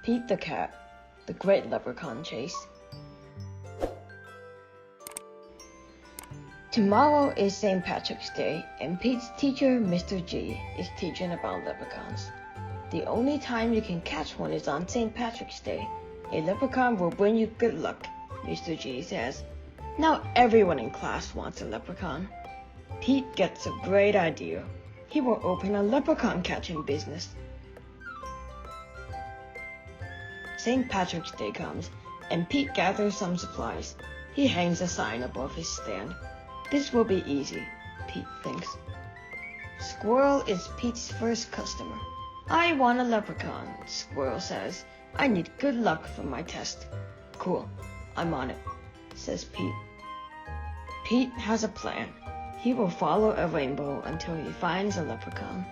Pete the Cat, the Great Leprechaun Chase. Tomorrow is St. Patrick's Day, and Pete's teacher, Mr. G, is teaching about leprechauns. The only time you can catch one is on St. Patrick's Day. A leprechaun will bring you good luck, Mr. G says. Now everyone in class wants a leprechaun. Pete gets a great idea. He will open a leprechaun catching business. St. Patrick's Day comes, and Pete gathers some supplies. He hangs a sign above his stand. This will be easy, Pete thinks. Squirrel is Pete's first customer. I want a leprechaun, Squirrel says. I need good luck for my test. Cool, I'm on it, says Pete. Pete has a plan. He will follow a rainbow until he finds a leprechaun.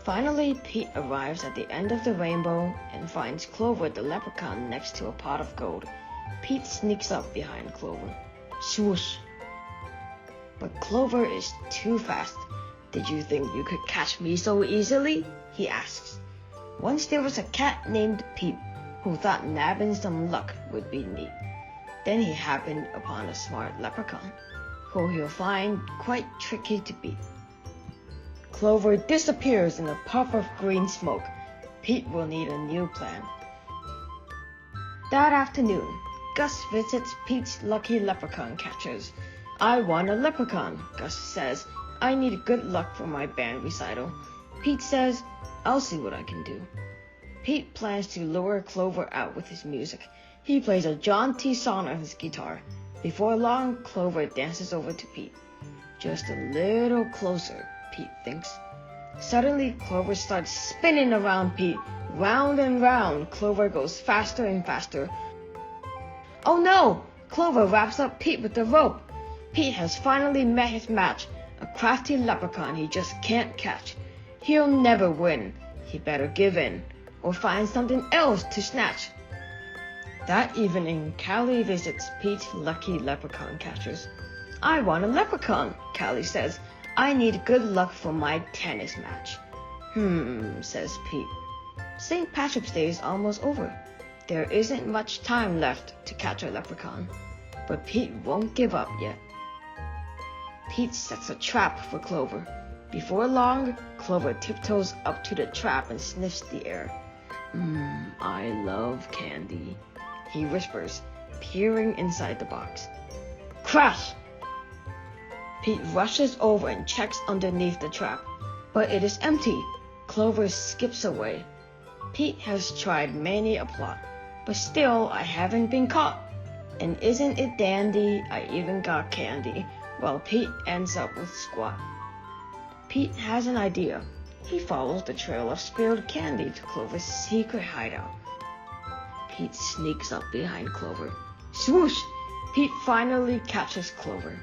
Finally, Pete arrives at the end of the rainbow and finds Clover the leprechaun next to a pot of gold. Pete sneaks up behind Clover. Swoosh! But Clover is too fast. Did you think you could catch me so easily? He asks. Once there was a cat named Pete who thought nabbing some luck would be neat. Then he happened upon a smart leprechaun, who he'll find quite tricky to beat. Clover disappears in a puff of green smoke. Pete will need a new plan. That afternoon, Gus visits Pete's lucky leprechaun catchers. I want a leprechaun, Gus says. I need good luck for my band recital. Pete says, I'll see what I can do. Pete plans to lure Clover out with his music. He plays a jaunty song on his guitar. Before long, Clover dances over to Pete. Just a little closer, Pete thinks. Suddenly, Clover starts spinning around Pete. Round and round, Clover goes faster and faster. Oh no! Clover wraps up Pete with the rope. Pete has finally met his match, a crafty leprechaun he just can't catch. He'll never win. He better give in, or find something else to snatch. That evening, Callie visits Pete's lucky leprechaun catchers. I want a leprechaun, Callie says. I need good luck for my tennis match. Says Pete. St. Patrick's Day is almost over. There isn't much time left to catch a leprechaun. But Pete won't give up yet. Pete sets a trap for Clover. Before long, Clover tiptoes up to the trap and sniffs the air. I love candy, he whispers, peering inside the box. Crash! Pete rushes over and checks underneath the trap, but it is empty. Clover skips away. Pete has tried many a plot, but still I haven't been caught. And isn't it dandy, I even got candy, while Pete ends up with squat. Pete has an idea. He follows the trail of spilled candy to Clover's secret hideout. Pete sneaks up behind Clover. Swoosh! Pete finally catches Clover.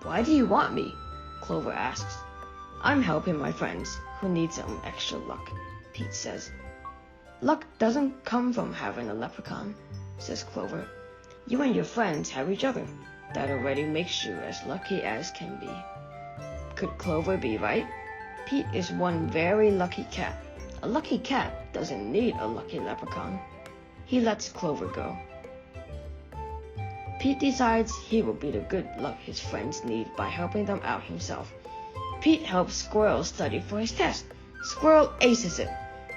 Why do you want me? Clover asks. I'm helping my friends who need some extra luck, Pete says. Luck doesn't come from having a leprechaun, says Clover. You and your friends have each other. That already makes you as lucky as can be. Could Clover be right? Pete is one very lucky cat. A lucky cat doesn't need a lucky leprechaun. He lets Clover go. Pete decides he will be the good luck his friends need by helping them out himself. Pete helps Squirrel study for his test. Squirrel aces it.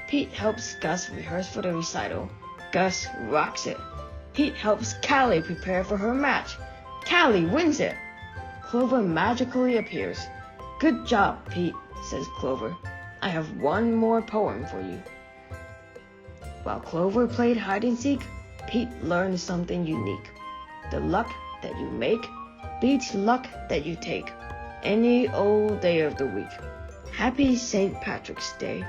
Pete helps Gus rehearse for the recital. Gus rocks it. Pete helps Callie prepare for her match. Callie wins it. Clover magically appears. Good job, Pete, says Clover. I have one more poem for you. While Clover played hide and seek, Pete learned something unique. The luck that you make beats luck that you take any old day of the week. Happy St. Patrick's Day.